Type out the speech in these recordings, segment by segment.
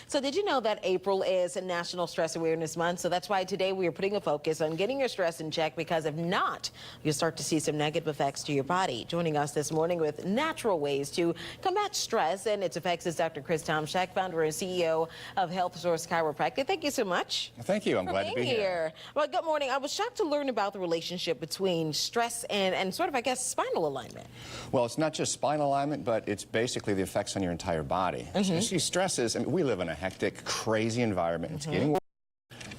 So did you know that April is National Stress Awareness Month? So that's why today we are putting a focus on getting your stress in check, because if not, you'll start to see some negative effects to your body. Joining us this morning with natural ways to combat stress and its effects is Dr. Tomshack, founder and CEO of HealthSource Chiropractic. Thank you so much. Thank you. I'm glad to be here. Well, good morning. I was shocked to learn about the relationship between stress and sort of, I guess, spinal alignment. Well, it's not just spinal alignment, but it's basically the effects on your entire body. So you see, stress is, I mean, we live in a hectic, crazy environment. It's getting worse.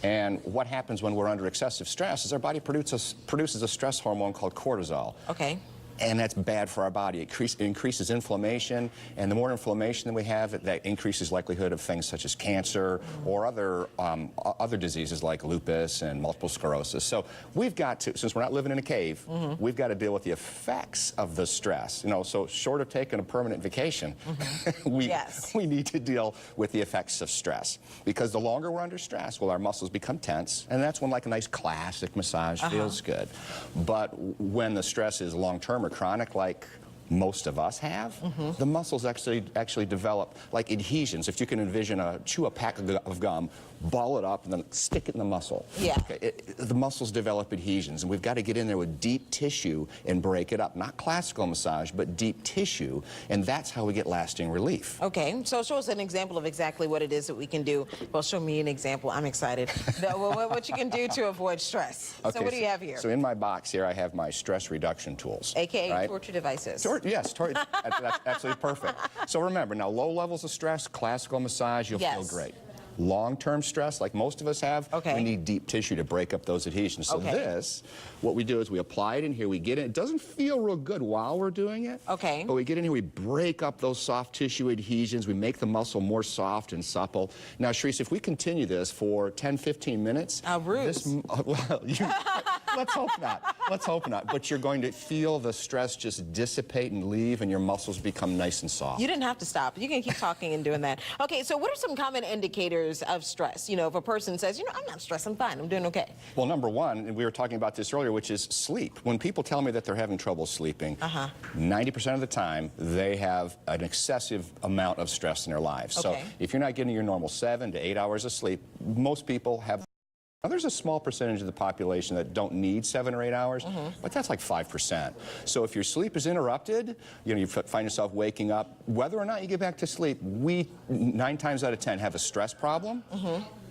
And what happens when we're under excessive stress is our body produces a stress hormone called cortisol. Okay. And that's bad for our body. It increases inflammation, and the more inflammation that we have, that increases likelihood of things such as cancer or other diseases like lupus and multiple sclerosis. So we've got to, since we're not living in a cave, we've got to deal with the effects of the stress. You know, so short of taking a permanent vacation, we need to deal with the effects of stress. Because the longer we're under stress, well, our muscles become tense, and that's when like a nice classic massage feels good. But when the stress is long-term or chronic, like most of us have, the muscles actually develop like adhesions. If you can envision chew a pack of gum, ball it up, and then stick it in the muscle. Yeah. Okay, the muscles develop adhesions, and we've got to get in there with deep tissue and break it up. Not classical massage, but deep tissue, and that's how we get lasting relief. Okay, so show us an example of exactly what it is that we can do. Well, show me an example. I'm excited. What you can do to avoid stress. Okay, so what do you have here? So in my box here, I have my stress reduction tools. AKA torture devices. Yes, that's absolutely perfect. So remember, now low levels of stress, classical massage, you'll feel great. Long-term stress, like most of us have, we need deep tissue to break up those adhesions. So this, what we do is we apply it in here, we get it. It doesn't feel real good while we're doing it. Okay. But we get in here, we break up those soft tissue adhesions, we make the muscle more soft and supple. Now, Sharice, if we continue this for 10, 15 minutes... well, let's hope not. Let's hope not. But you're going to feel the stress just dissipate and leave, and your muscles become nice and soft. You didn't have to stop. You can keep talking and doing that. Okay, so what are some common indicators of stress? You know, if a person says, you know, I'm not stressed, I'm fine, I'm doing okay. Well, number one, and we were talking about this earlier, which is sleep. When people tell me that they're having trouble sleeping, 90% of the time, they have an excessive amount of stress in their lives. So if you're not getting your normal 7 to 8 hours of sleep, most people have. Now, there's a small percentage of the population that don't need 7 or 8 hours, but that's like 5%. So if your sleep is interrupted, you know, you find yourself waking up, whether or not you get back to sleep, we 9 times out of 10 have a stress problem.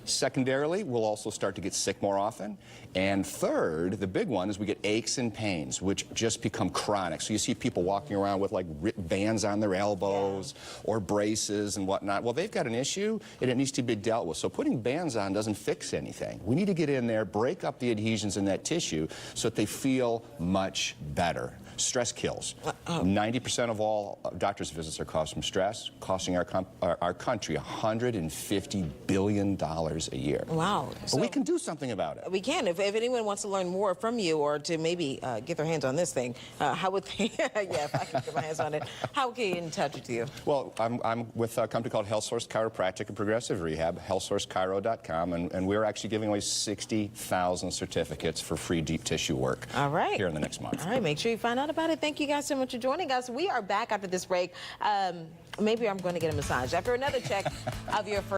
Secondarily, we'll also start to get sick more often. And third, the big one is we get aches and pains, which just become chronic. So you see people walking around with like bands on their elbows or braces and whatnot. Well, they've got an issue and it needs to be dealt with. So putting bands on doesn't fix anything. We need to get in there, break up the adhesions in that tissue so that they feel much better. Stress kills. 90% of all doctor's visits are caused from stress, costing our country $150 billion a year. Wow. But we can do something about it. We can. If anyone wants to learn more from you or to maybe get their hands on this thing, how would they, if I can get my hands on it, how can you get in touch with you? Well, I'm with a company called HealthSource Chiropractic and Progressive Rehab, HealthSourceChiro.com, and we're actually giving away 60,000 certificates for free deep tissue work here in the next month. All right, make sure you find out about it. Thank you guys so much for joining us. We are back after this break. Maybe I'm going to get a massage after another check of your first